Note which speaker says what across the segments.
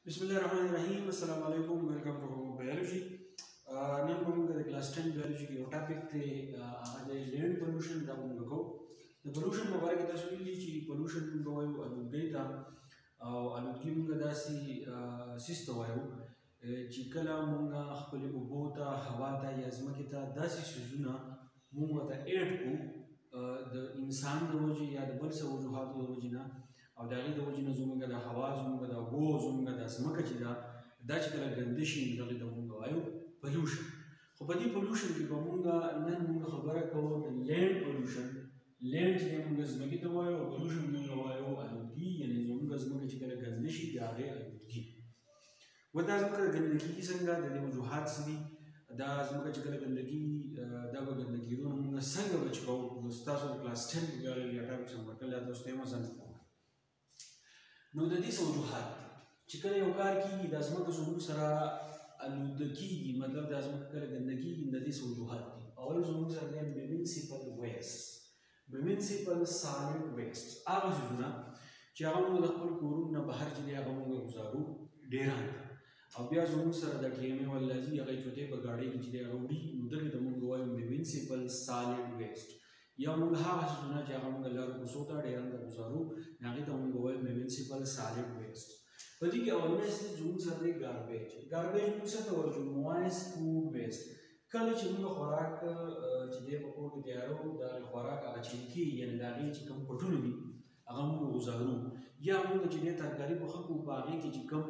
Speaker 1: Bismillahirrahmanirrahim. Assalamualaikum. Welcome to biology. Nan moom the class 10 biology की topic थे आज land pollution da moom को the pollution में बारे kita सुनी ची pollution में वो अलुदे था अलुदगी में दासी सिस्टम वायो चिकला मोंगा खपले उबोता हवा था या ज़मा kita दासी सुजुना मोंगा था air को the इंसान दोजी या the बल से वो जो हाथ दोजी ना او دا غي د وجنه زمونږ د هوا زمونږ د اوبو زمونږ د ځمکه چې دا چې کله ګنده شي نو دغې ته مونږ وایو پلیوشن. خو په دې پلیوشن کې به نن مونږ خبره کوو د لینډ پلیوشن. لینډ چې دی مونږ ځمکې ته وایو او پلیوشن مونږ وایو الودګي، یعنې زمونږ ځمکه چې کله ګنده شي د هغې الودګي. و دا ځمکه د ګنده کېږي څنګه، د دې وجوهات څه دي؟ دا ځمکه چې کله ګنده کېږي دا به ګنده کېدو نه مونږ څنګه بچ کوو؟ نو ستاسو د کلاس 10 په بیالوجي ټاپک څخه ورکړل دا تاسو ته یې مزل کوو. نو د دې څه وجوهات چې کله یو کار کېږي دا ځمکه زموږ سره الوده کېږي، مطلب دا ځمکه کله ګنده کېږي، د دې څه وجوهات دي. اول زموږ سره دی میونسپل ویسټ. میونسپل سالډ ویسټ هغه څیزونه چې هغه موږ د خپل کورونو نه بهر چې دی هغه موږ ګزارو ډیران ته، او بیا زموږ سره د ټي ایم اے والا ځي هغه چوتې په ګاډۍ کې چې دی هغه وړي، نو دغې ته موږ وایو میونسپل سالډ ویسټ. یا موږ هغه څیزونه چې هغه موږ لارو کوڅو ته ډیران ته ګزارو هغې ته موږ وایو میونسپل سالډ ویسټ. په دې کې اولنی څیز زموږ سره دی ګاربیج. ګاربیج موږ څه ته وایو؟ موایسټ فوډ ویسټ. کله چې موږ خوراک چې دی په کور کې تیارو، د هغې خوراک هغه چینکي، یعنې د هغې چې کوم پټونه دي هغه موږ ګزارو، یا موږ چې دی ترکاري پخه کوو په هغې کې چې کوم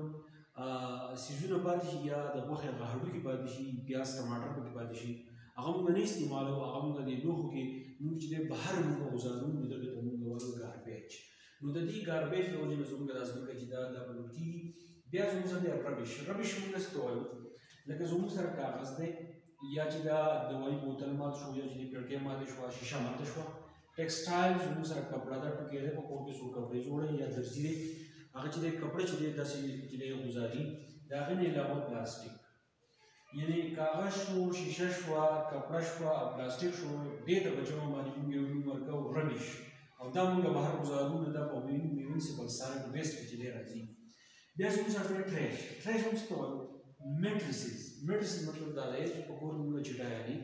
Speaker 1: څیزونه پاتې شي، یا د غوښې هغه هډوکي پاتې شي، پیاز ټماټر پکې پاتې شي، هغه موږ نه استعمالوو، هغه موږ د لوښو کې موږ چې دی بهر موږ غوځارو، نو دغې ته موږ وایو ګاربیج. نو د دې ګاربیج د وجې نه زموږ دا ځمکه چې دا بلل کېږي. بیا زموږ سره دی ربش. ربش موږ څه ته وایو؟ لکه زموږ سره کاغذ دی، یا چې دا دوايي بوتل مات شو، یا چې د کړکۍ ماتې شوه، شیشه ماته شوه. ټیکسټایل زموږ سره کپړه ده، ټوکې دی، په کور کې څوک کپړې جوړوي، یا درزي دی، هغه چې دی کپړه چې دی داسې چې دی غوځاري. د هغې نه علاوه پلاستیک، یعنی کاغذ شو، شیشه شوه، کپړه شوه او پلاستیک شو، دې ته به جمع باندې موږ یو نوم ورکوو ربش، او دا موږ بهر ګزارو، نه دا په میونسپل سالډ ویسټ کې چې دی راځي. بیا زموږ سره دی ټریش. ټریش موږ څه ته وایو؟ میټریسز. میټریسز مطلب دا دی چې په کور موږ چټایانې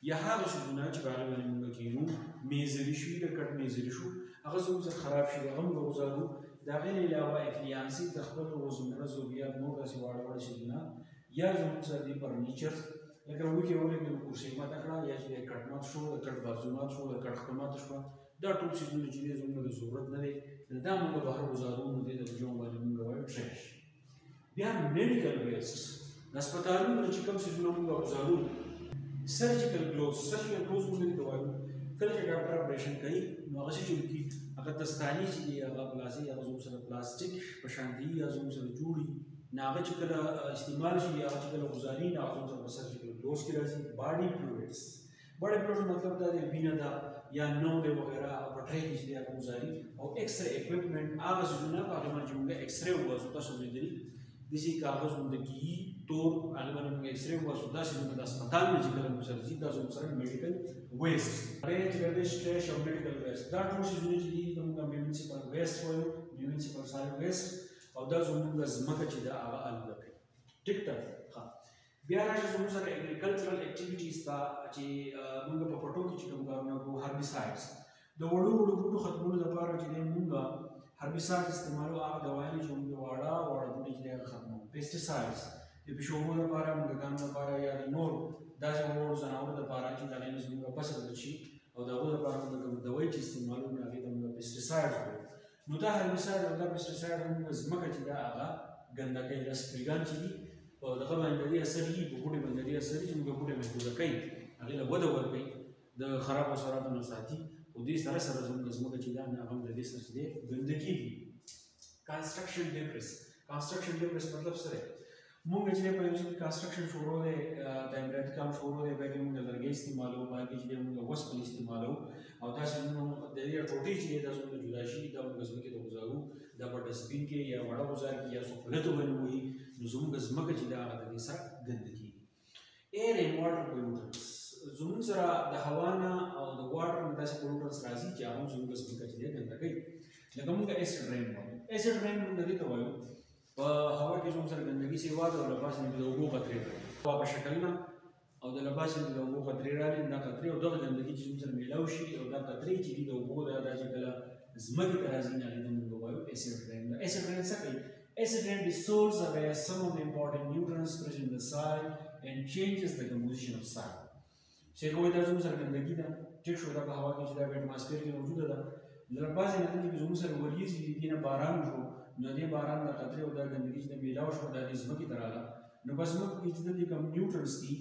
Speaker 1: یا هغه څیزونه چې په هغې باندې موږ کښېنو، میزري شوي، د کټ میزري شو، هغه زموږ سره خراب شي، هغه موږ غوځارو. د هغې نه علاوه اپلیانسي، د خپل روزمره ضروریات نور داسې واړه واړه څیزونه، یا زموږ سره دی فرنیچر، لکه وړوکې وړوکې کرسۍ ماته کړه، یا چې دی کټ مات شو، د کټ بازو مات شو، د کټ خته ماته شوه، دا ټول څیزونه چې دی زموږ د ضرورت نه دی، دا موږ بهر ګزارو، نو دې ته په جمع باندې موږ وایو ټریش. بیا میډیکل ویسټ. د هسپتالونو نه چې کوم څیزونه موږ ګزارو، سرجیکل ګلوز. سرجیکل ګلوز موږ دې ته وایو کله چې ډاکټر اپریشن کوي، نو هغه څه جوړ کړي، هغه دستانې چې دي هغه پلاسي، هغه زموږ سره پلاستیک په شان دي، یا زموږ سره جوړي، نو هغه چې کله استعمال شي، هغه چې کله غوځاري، نو هغه زموږ سره په سرجیکل ګلوز کې راځي. باډي فلویډس. باډي فلویډ مطلب دا دی وینه ده یا نو دی وغیره، او په ټری کې چې دی هغه غوځاري. او ایکس رے اکوپمنټ هغه څیزونه په هغې باندې چې موږ ایکس رے وباسو، تاسو اورېدلي داسې کاغذ غونډه کېږي تور، هغې باندې موږ ایکس رے وباسو، دا څیزونه د هسپتال نه چې کله موږ سره ځي، دا زموږ سره میډیکل ویسټ. ریج، ربش، ټریش او میډیکل ویسټ، دا ټول څیزونه چې دي موږ میونسپل ویسټ وایو، میونسپل سالډ ویسټ، او دا زموږ ځمکه چې ده هغه الوده کوي. ټیک ده. ښه، بیا راشي زموږ سره اګریکلچرل اکټیویټیز ته، چې موږ په پټو کې چې کوم کارونه کوو. هربیسایډز، د وړو وړو بوټو ختمولو لپاره چې دی موږ هربیسایډ استعمالوو، هغه دوایانې چې موږ واړه واړه بوټي چې دی هغه ختموو. پیسټیسایډز، د پیشوګو لپاره، موږکانو لپاره، یا د نور داسې وړو ځناورو لپاره چې د هغې نه زموږ فصل بچ شي، او د هغو لپاره موږ کوم دوایي چې استعمالوو، نو هغې ته موږ پیسټیسایډز وایو. نو دا هربیسایډ او دا پیسټیسایډ موږ ځمکه چې ده هغه ګنده کوي. دا سپریګان چې دي په دغه باندې د دې اثر وي، په بوټي باندې د دې اثر وي چې موږ بوټي محفوظه کوي، هغې له وده ورکوي، د خرابو حشراتو نه ساتي. خو دې سره سره زموږ ځمکه چې ده نه هغه هم د دې سره چې دی ګنده کېږي. کنسټرکشن ډیبریس. کنسټرکشن ډیبریس مطلب څه دی؟ موږ چې دی په یو ځای کې کنسټرکشن شروع دی، تعمیراتي کام شروع دی، بیا کې موږ لرګي استعمالوو، باقي چې دی موږ وسپنې استعمالوو، او دا څیزونه د دې ټوټې چې دی دا زموږ نه جدا شي، دا موږ ځمکې ته غوځارو، دا په ډسټبین کې یا وړه غوځار کې یا څوک پلتو باندې ووهي، نو زموږ ځمکه چې ده هغه د دې سره ګنده کېږي. ایر اینډ واټر پولوټنټس. زموږ سره د هوا نه او د واټر نه داسې پولوټنټس راځي چې هغه هم زموږ ځمکه چې دی ګنده کوي. لکه موږ ایسډ رین وایو. ایسډ رین موږ دې ته وایو په هوا کې کې زموږ سره ګندګي سیوا ده او له پاسه د اوبو قطرې راغلي هوا په شکل نه او د له پاسه د اوبو قطرې راغلي دا قطرې او دغه ګندګي چې زموږ سره میلاو شي او دا قطرې چې دي د اوبو دا چې کله ځمکې ته راځي هغې ته موږ وایو acid rain. The acid rain څه کوي؟ Acid rain dissolves away some of the important nutrients present in the soil and changes the composition of soil. چې کومه دا زموږ سره ګندګي ده ټیک شو دا په هوا کې چې دا په اټماسفیر کې موجوده ده د له پاسه نه چې زموږ سره وریځې دي دې نه باران وشو نو دې باران د قطرې او دا ګندګي چې میلاو شو دا د ځمکې ته راغله نو په ځمکه کې چې دلته کوم نیوټرنس دي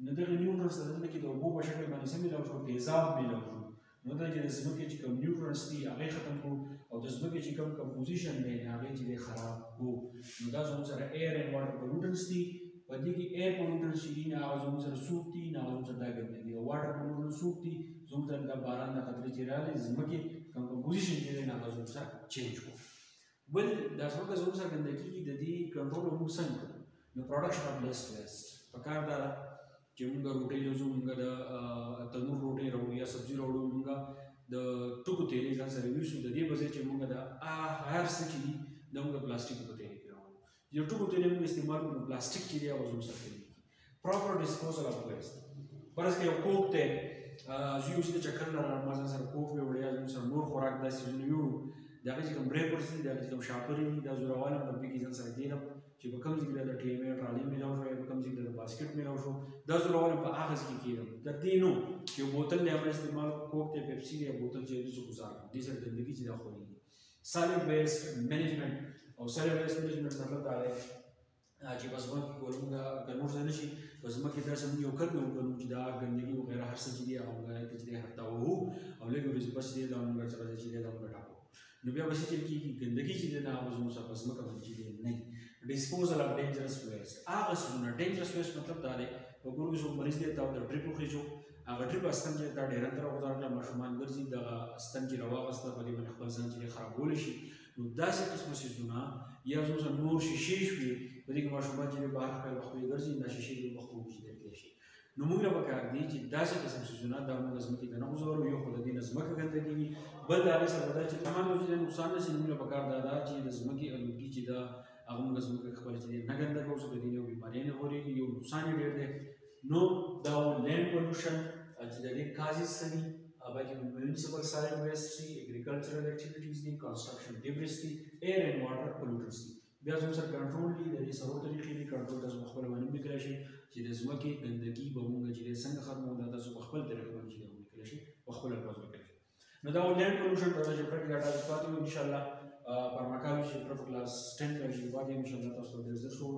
Speaker 1: نو دغه نیوټرنس دلته کې د اوبو په شکل باندې څه میلاو شو تیزاب میلاو شو نو دا چې د ځمکې چې کوم نیوټرنس دي هغې ختم کړو او د ځمکې چې کوم کمپوزیشن دی هغې چې دی خراب کړو نو دا زموږ سره ایر اینډ واټر پولوټنس دي په دې کې ایر پولوټنس چې دي نه هغه زموږ سره څوک دي نه هغه زموږ سره دا ګندګي او واټر پولوټنس څوک دي زموږ سره دا باران د قطرې چې راغلي ځمکې کوم کمپوزیشن چې دی نه هغه زموږ سره چینج کړو بل دا څنګه زموږ سره ګندګي د دې کنټرول موږ څنګه کړو نو پروډکشن اف لیس ویسټ پکار دا چې موږ روټۍ یوځو موږ د تنور روټۍ راوړو یا سبزي راوړو موږ د ټوکو تیلې ځان سره یوسو د دې په ځای چې موږ د هر څه چې دي د موږ پلاستیک په تیلې کې راوړو یو ټوکو تیلې موږ استعمال کوو پلاستیک چې دی هغه زموږ سره کوي پراپر ډسپوزل اف ویسټ فرض کړئ یو کوک دی زه یو څه د چکر نه ما ځان سره کوک ویوړ یا زموږ سره نور خوراک داسې څیزونه یوړو د هغې چې کوم ریپرز دي د هغې چې کوم شاپرې دي دا زوروالم په پې کې ځان سره کېږدم چې په کوم ځای کې د ټیمې ټرالۍ میلاو شو یا په کوم ځای کې د باسکټ میلاو شو دا زوروالم په هغه ځای کې کېږدم تر دې نو چې یو بوتل دی هغه استعمال کوک دی پیپسي دی یا بوتل چې دی زه ګزار کړم دې سره ګندګي چې دا خورېږي سالډ ویسټ مینجمنټ او سالډ ویسټ مینجمنټ مطلب دا دی چې په ځمکه کې ورموږ که نور څه نه شي په ځمکه کې داسې موږ یو کرنه وکړو چې دا ګندګي وغیره هر څه چې دي هغه موږ هغې ته چې دی هټاوو او لږ ورځې پس دی دا موږ سره چې دی دا موږ ټاکو نو بیا به څه چل کېږي ګندګي چې دی نه هغه زموږ سره په ځمکه باندې چې دی نه وي ډسپوزل اف ډینجرس ویسټ هغه څیزونه ډینجرس ویسټ مطلب دا دی په ګورو کې څوک مریض دی ته د ډریپ وخېږو هغه ډریپ استن چې دا ډېر تر غوځار کړه ماشومان ګرځي دغه استن چې راواغسته په دې باندې خپل ځان چې خرابولی شي نو داسې قسمه څیزونه یا زموږ سره نور شیشې شوې په دې کې ماشومان چې بهر خپل وخت ګرځي دا شیشې د وخت وجود تللی شي نو موږ له پکار دي چې داسې قسم څیزونه دا موږ ځمکې ته نه غورځوو یو خو د دې نه ځمکه ګندګي وي بل د هغې سره دا چې تمام چې نقصان نه شي موږ له پکار دا ده چې د ځمکې الودګي چې دا هغه موږ ځمکه خپله چې دی نه ګنده کوو څه د دې نه بیمارۍ نه خورېږي یو نقصان یې ډېر دی نو دا لینډ پولوشن چې د دې کازز څه دي باقي میونسپل سالډ ویسټ دي اګریکلچرل اکټیویټیز دي کنسټرکشن ډیبریس دي ایر اینډ واټر پولوټنس دي بیا زموږ سره کنټرول دي د دې څلور طریقې دي کنټرول تاسو په خپله باندې ولیکلی شئ چې د ځمکې ګندګي به موږ چې دی څنګه ختموو دا تاسو په خپل طریقه باندې چې دی ولیکلی شئ په خپل الفاظ ولیکلی شئ نو دا لینډ پولوشن دا چې پرک ډاټا پاتې وي انشاءالله پرمکالو چې پر کلاس 10 کې بعد انشاءالله تاسو ډېر زر شو